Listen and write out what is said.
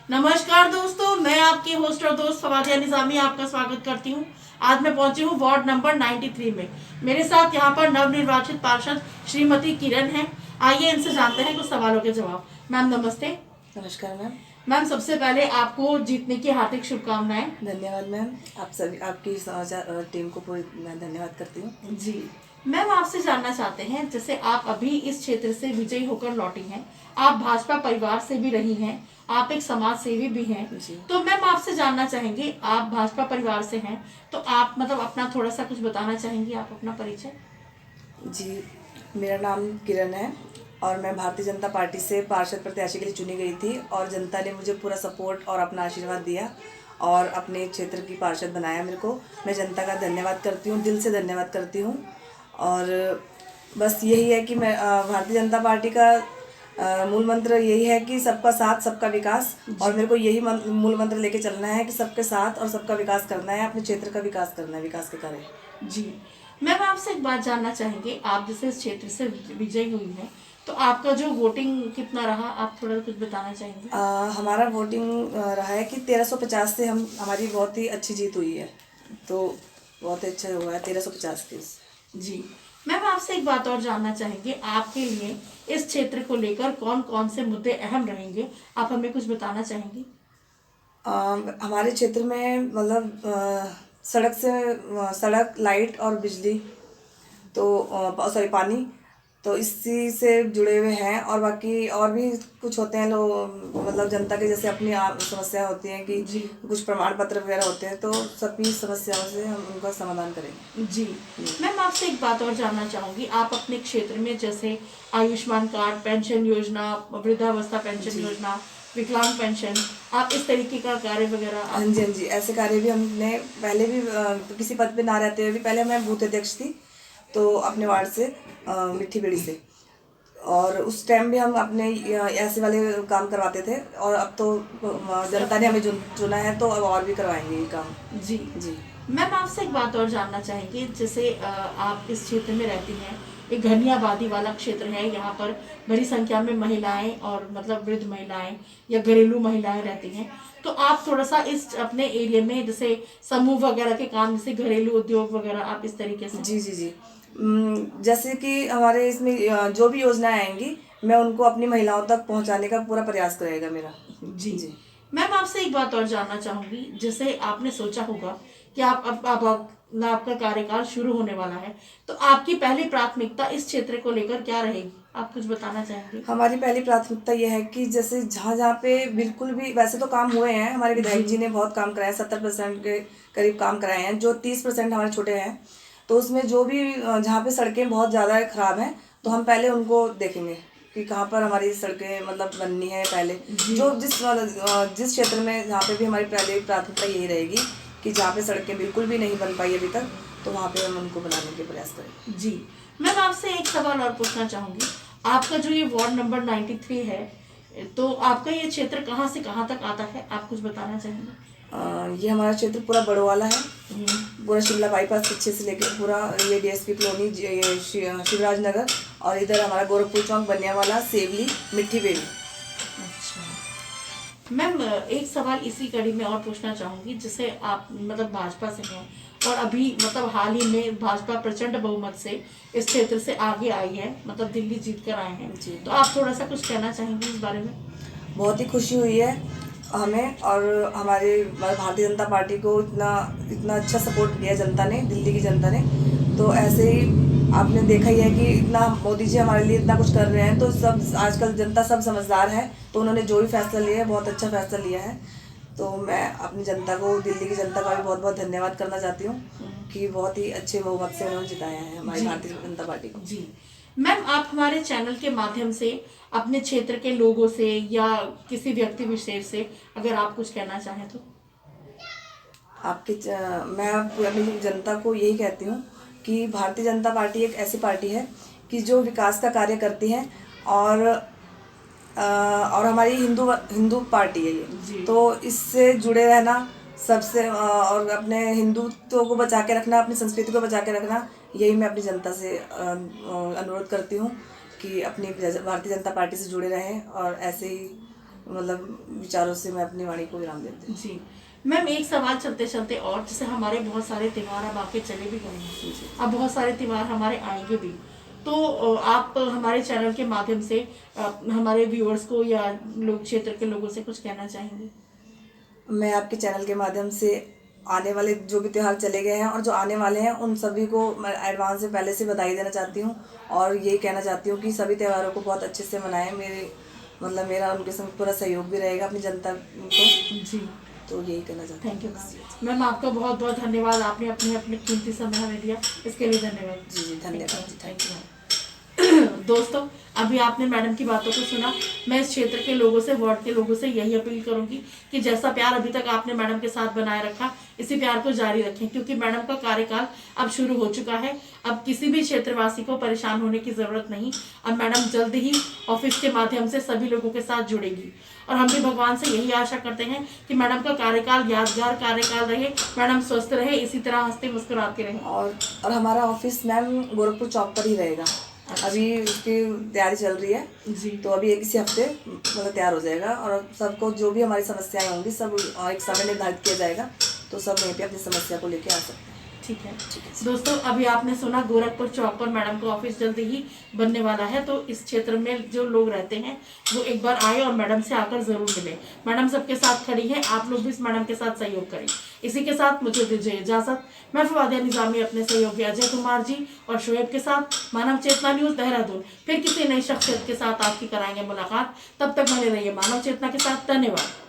नमस्कार दोस्तों, मैं आपकी होस्ट और दोस्त फवादिया निजामी आपका स्वागत करती हूँ। आज मैं पहुंची हूँ वार्ड नंबर 93 में। मेरे साथ यहाँ पर नवनिर्वाचित पार्षद श्रीमती किरण हैं। आइए इनसे जानते हैं कुछ सवालों के जवाब। मैम नमस्ते। नमस्कार मैम। मैम सबसे पहले आपको जीतने की हार्दिक शुभकामनाएं। धन्यवाद मैम, आप सभी आपकी समाचार टीम को पूरी मैं धन्यवाद करती हूँ। जी मैम, आपसे जानना चाहते हैं, जैसे आप अभी इस क्षेत्र से विजयी होकर लौटी हैं, आप भाजपा परिवार से भी रही हैं, आप एक समाज सेवी भी हैं, तो मैम आपसे जानना चाहेंगे, आप भाजपा परिवार से हैं तो आप मतलब अपना थोड़ा सा कुछ बताना चाहेंगी, आप अपना परिचय। जी, मेरा नाम किरण है और मैं भारतीय जनता पार्टी से पार्षद प्रत्याशी के लिए चुनी गई थी और जनता ने मुझे पूरा सपोर्ट और अपना आशीर्वाद दिया और अपने क्षेत्र की पार्षद बनाया मेरे को। मैं जनता का धन्यवाद करती हूँ, दिल से धन्यवाद करती हूँ। और बस यही है कि मैं भारतीय जनता पार्टी का मूल मंत्र यही है कि सबका साथ सबका विकास, और मेरे को यही मूल मंत्र लेके चलना है कि सबके साथ और सबका विकास करना है, अपने क्षेत्र का विकास करना है, विकास के कार्य। जी मैम, आपसे एक बात जानना चाहेंगे, आप जैसे इस क्षेत्र से विजयी हुई हैं तो आपका जो वोटिंग कितना रहा, आप थोड़ा कुछ बताना चाहेंगे। हमारा वोटिंग रहा है कि 1350 से हमारी बहुत ही अच्छी जीत हुई है, तो बहुत अच्छा हुआ है 1350 के। जी मैम, आपसे एक बात और जानना चाहेंगे, आपके लिए इस क्षेत्र को लेकर कौन कौन से मुद्दे अहम रहेंगे, आप हमें कुछ बताना चाहेंगी। हमारे क्षेत्र में मतलब सड़क लाइट और बिजली, तो सॉरी पानी, तो इसी से जुड़े हुए हैं। और बाकी और भी कुछ होते हैं लोग, मतलब जनता के जैसे अपनी समस्या होती है कि कुछ प्रमाण पत्र वगैरह होते हैं, तो सभी समस्याओं से हम उनका समाधान करेंगे। जी मैम, आपसे एक बात और जानना चाहूँगी, आप अपने क्षेत्र में जैसे आयुष्मान कार्ड, पेंशन योजना, वृद्धावस्था पेंशन योजना, विकलांग पेंशन, आप इस तरीके का कार्य वगैरह। हाँ जी, हाँ जी, ऐसे कार्य भी हमने पहले भी किसी पद पे ना रहते हुए भी, पहले मैं बूथ अध्यक्ष थी तो अपने वार्ड से मिट्टी बेड़ी से, और उस टाइम भी हम अपने ऐसे वाले काम करवाते थे, और अब तो जनता ने हमें चुना है तो अब और भी करवाएंगे ये काम। जी जी मैम, आपसे एक बात और जानना चाहेंगे, जैसे आप इस क्षेत्र में रहती हैं, एक घनी आबादी वाला क्षेत्र है, यहाँ पर बड़ी संख्या में महिलाएं और मतलब वृद्ध महिलाएं या घरेलू महिलाएं रहती हैं, तो आप थोड़ा सा इस अपने एरिया में जैसे समूह वगैरह के काम, जैसे घरेलू उद्योग वगैरह, आप इस तरीके से। जी जी जी, जैसे कि हमारे इसमें जो भी योजनाएं आएंगी मैं उनको अपनी महिलाओं तक पहुंचाने का पूरा प्रयास करेगा मेरा। जी मैम, आपसे एक बात और जानना चाहूंगी, जैसे आपने सोचा होगा कि आपका कार्यकाल शुरू होने वाला है, तो आपकी पहली प्राथमिकता इस क्षेत्र को लेकर क्या रहेगी, आप कुछ बताना चाहेंगे। हमारी पहली प्राथमिकता यह है कि जैसे जहाँ जहाँ पे बिल्कुल भी, वैसे तो काम हुए हैं, हमारे विधायक जी ने बहुत काम कराया, 70% के करीब काम कराए हैं, जो 30% हमारे छोटे हैं, तो उसमें जो भी जहाँ पे सड़कें बहुत ज़्यादा खराब हैं तो हम पहले उनको देखेंगे कि कहाँ पर हमारी सड़कें मतलब बननी है पहले, जो जिस क्षेत्र में जहाँ पे भी हमारी पहली प्राथमिकता यही रहेगी कि जहाँ पे सड़कें बिल्कुल भी नहीं बन पाई अभी तक, तो वहाँ पे हम उनको बनाने के प्रयास करें। जी मैम, आपसे एक सवाल और पूछना चाहूंगी, आपका जो ये वार्ड नंबर 93 है, तो आपका ये क्षेत्र कहाँ से कहाँ तक आता है, आप कुछ बताना चाहेंगे। ये हमारा क्षेत्र पूरा बड़ोवाला है, पूरा शिमला बाईपास पीछे से लेकर पूरा ये डीएसपी कॉलोनी, ये शिवराज नगर, और इधर हमारा गोरखपुर चौक, बनियावाला, सेवली, मिट्टी बेड़ी। अच्छा मैम, एक सवाल इसी कड़ी में और पूछना चाहूंगी, जैसे आप मतलब भाजपा से हैं और अभी मतलब हाल ही में भाजपा प्रचंड बहुमत से इस क्षेत्र से आगे आई है, मतलब दिल्ली जीत कर आए हैं, तो आप थोड़ा सा कुछ कहना चाहेंगे इस बारे में। बहुत ही खुशी हुई है हमें, और हमारे भारतीय जनता पार्टी को इतना इतना अच्छा सपोर्ट दिया जनता ने, दिल्ली की जनता ने। तो ऐसे ही आपने देखा ही है कि इतना मोदी जी हमारे लिए इतना कुछ कर रहे हैं, तो सब आजकल जनता सब समझदार है, तो उन्होंने जो भी फैसला लिया है बहुत अच्छा फैसला लिया है। तो मैं अपनी जनता को, दिल्ली की जनता का भी बहुत बहुत धन्यवाद करना चाहती हूँ कि बहुत ही अच्छे बहुमत से उन्होंने जिताया है हमारी भारतीय जनता पार्टी को। जी मैम, आप हमारे चैनल के माध्यम से अपने क्षेत्र के लोगों से या किसी व्यक्ति विशेष से अगर आप कुछ कहना चाहें तो। मैं अपनी जनता को यही कहती हूँ कि भारतीय जनता पार्टी एक ऐसी पार्टी है कि जो विकास का कार्य करती है, और हमारी हिंदू पार्टी है ये, तो इससे जुड़े रहना सबसे, और अपने हिंदुत्व को बचा के रखना, अपनी संस्कृति को बचा के रखना, यही मैं अपनी जनता से अनुरोध करती हूँ कि अपनी भारतीय जनता पार्टी से जुड़े रहें और ऐसे ही मतलब विचारों से मैं अपनी वाणी को विराम देती हूँ। जी मैम, एक सवाल चलते चलते और, जैसे हमारे बहुत सारे त्यौहार अब आके चले भी गए हैं, अब बहुत सारे त्यौहार हमारे आएंगे भी, तो आप हमारे चैनल के माध्यम से हमारे व्यूअर्स को या लोग क्षेत्र के लोगों से कुछ कहना चाहेंगे? मैं आपके चैनल के माध्यम से आने वाले जो भी त्यौहार चले गए हैं और जो आने वाले हैं उन सभी को मैं एडवांस से पहले से बधाई देना चाहती हूँ और ये कहना चाहती हूँ कि सभी त्योहारों को बहुत अच्छे से मनाएं। मेरा उनके संग पूरा सहयोग भी रहेगा अपनी जनता को। जी, तो यही कहना चाहती हूँ। थैंक यू मैम, आपका बहुत बहुत धन्यवाद, आपने अपने कीमती समय हमें दिया, इसके लिए धन्यवाद। जी धन्यवाद जी, थैंक यू। दोस्तों, अभी आपने मैडम की बातों को सुना। मैं इस क्षेत्र के लोगों से, वार्ड के लोगों से यही अपील करूंगी कि जैसा प्यार अभी तक आपने मैडम के साथ बनाए रखा, इसी प्यार को जारी रखें, क्योंकि मैडम का कार्यकाल अब शुरू हो चुका है। अब किसी भी क्षेत्रवासी को परेशान होने की जरूरत नहीं। अब मैडम जल्द ही ऑफिस के माध्यम से सभी लोगों के साथ जुड़ेगी और हम भी भगवान से यही आशा करते हैं कि मैडम का कार्यकाल यादगार कार्यकाल रहे, मैडम स्वस्थ रहे, इसी तरह हंसते मुस्कुराते रहे। और हमारा ऑफिस मैम गोरखपुर चौक पर ही रहेगा। अभी उसकी तैयारी चल रही है जी, तो अभी इसी हफ्ते मतलब तैयार हो जाएगा और सबको जो भी हमारी समस्याएं होंगी सब एक समय निर्धारित किया जाएगा, तो सब वहीं पे अपनी समस्या को लेके आ सकते हैं। ठीक है दोस्तों, अभी आपने सुना गोरखपुर चौक पर मैडम का ऑफिस जल्द ही बनने वाला है, तो इस क्षेत्र में जो लोग रहते हैं वो एक बार आए और मैडम से आकर जरूर मिले। मैडम सबके साथ खड़ी है, आप लोग भी इस मैडम के साथ सहयोग करें। इसी के साथ मुझे दीजिए इजाजत। मैं फवादिया निजामी अपने सहयोगी अजय कुमार जी और शोएब के साथ मानव चेतना न्यूज देहरादून फिर किसी नई शख्सियत के साथ आपकी कराएंगे मुलाकात। तब तक बने रहिए मानव चेतना के साथ। धन्यवाद।